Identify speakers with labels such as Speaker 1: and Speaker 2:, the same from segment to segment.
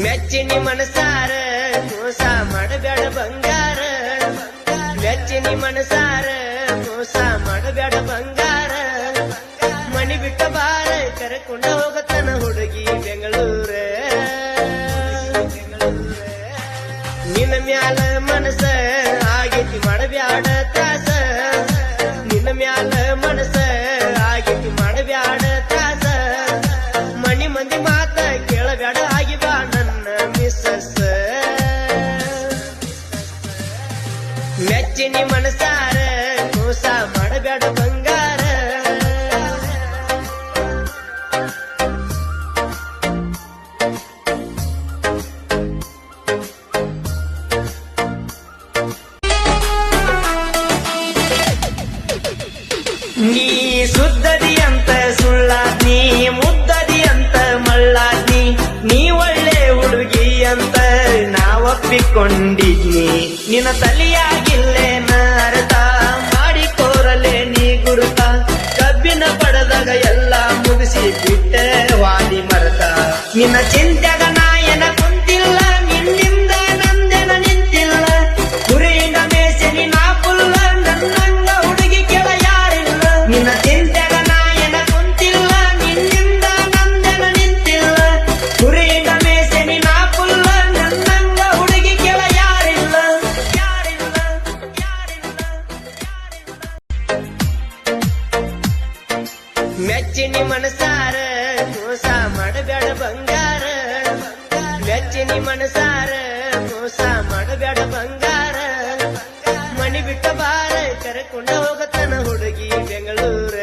Speaker 1: ಮೆಚ್ಚಿನಿ ಮನಸಾರ ಮೋಸ ಮಾಡಬೇಡ ಬಂಗಾರ ಮೆಚ್ಚಿನಿ ಮನಸಾರ ಮೋಸ ಮಾಡಬೇಡ ಬಂಗಾರ ಮನಿ ಬಿಟ್ಟ ಬಾರ ಕರೆಕೊಂಡ ಹೋಗತನ ಹುಡುಗಿ ಬೆಂಗಳೂರ ನಿನ್ನ ಮ್ಯಾಲ ಮನಸ ಆಗೈತಿ ಮಾಡಬ್ಯಾಡ ತ್ರಾಸ ನಿನ್ನ ಮ್ಯಾಲ ಮನಸ ಆಗೈತಿ ಮಾಡಬ್ಯಾಡ ತ್ರಾಸ ಮನಿ ಮಂದಿ ಮಾತ ಕೇಳಬ್ಯಾಡ ಆಗಿ ಬಾ ನನ್ನ ಮಿಸ್ಸಸ್ ಮೆಚ್ಚಿನಿ ಮನಸಾರ ಮೋಸ ಮಾಡಬ್ಯಾಡ ಬಂಗಾರ ನೀ ಸುದ್ದದಿ ಅಂತ ಸುಳ್ಳಾದ್ನಿ ಮುದ್ದದಿ ಅಂತ ಮಳ್ಳಾದ್ನಿ ನೀ ಒಳ್ಳೆ ಹುಡುಗಿ ಅಂತ ನಾವಪ್ಪಿಕೊಂಡಿದ್ನಿ ನಿನ್ನ ತಲಿಯಾಗಿಲ್ಲೇನ ಅರ್ಥ ಮಾಡಿಕೋರಲೆ ನೀ ಗುರುತ ಕಬ್ಬಿನ ಪಡೆದಾಗ ಎಲ್ಲ ಮುಗಿಸಿ ಬಿಟ್ಟ ವಾದಿ ಮರತ ನಿನ್ನ ಚಿಂತ್ಯಾಗ ನಾಯನ ಕುಂತಿಲ್ಲ ನಿನ್ನಿಂದ ನಂದೆನ ನಿಂತಿಲ್ಲ ಗುರಿಯಿಂದ ಮೇಸೆನಿ ನಾ ಪುಲ್ಲ ನನ್ನಂಗ ಹುಡುಗಿ ಕೆಳ ಯಾರಿಲ್ಲ ನಿನ್ನ ಚಿಂತ್ಯಾಗ ನಾಯನ ಕುಂತಿಲ್ಲ ನಿನ್ನಿಂದ ನಂದೆನ ನಿಂತಿಲ್ಲ ಗುರಿಯಿಂದ ಮೇಸೆನಿ ನಾ ಪುಲ್ಲ ನನ್ನಂಗ ಹುಡುಗಿ ಕೆಳ ಯಾರಿಲ್ಲ ಯಾರಿಲ್ಲ ಯಾರಿಲ್ಲ ಮೆಚ್ಚಿನಿ ಮನಸಾರ ಮೋಸ ಮಾಡಬೇಡ ಬಂಗಾರ ಮೆಚ್ಚಿನಿ ಮನಸಾರ ಮೋಸ ಮಾಡಬೇಡ ಬಂಗಾರ ಮನಿ ಬಿಟ್ಟ ಬಾರ ಕರೆಕೊಂಡ ಹೋಗತನ ಹುಡುಗಿ ಬೆಂಗಳೂರ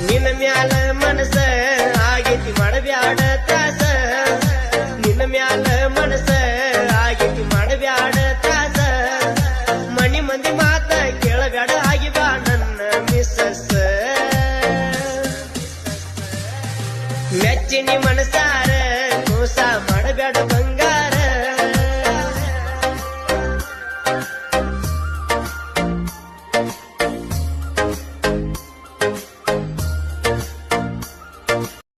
Speaker 1: ನಿನ್ನ ಮ್ಯಾಲ ಮನಸ ಆಗೈತಿ ಮಾಡಬ್ಯಾಡ ತ್ರಾಸ ನಿನ್ನ ಮ್ಯಾಲ ಮನಸ ಆಗೈತಿ ಮಾಡಬ್ಯಾಡ ತ್ರಾಸ ಮನಿ ಮಂದಿ ಮಾತ ಕೇಳಬ್ಯಾಡ ಆಗಿ ಬಾ ನನ್ನ ಮಿಸ್ಸಸ್ ಮೆಚ್ಚಿನಿ ಮನಸಾರ ಮೋಸ ಮಾಡಬ್ಯಾಡ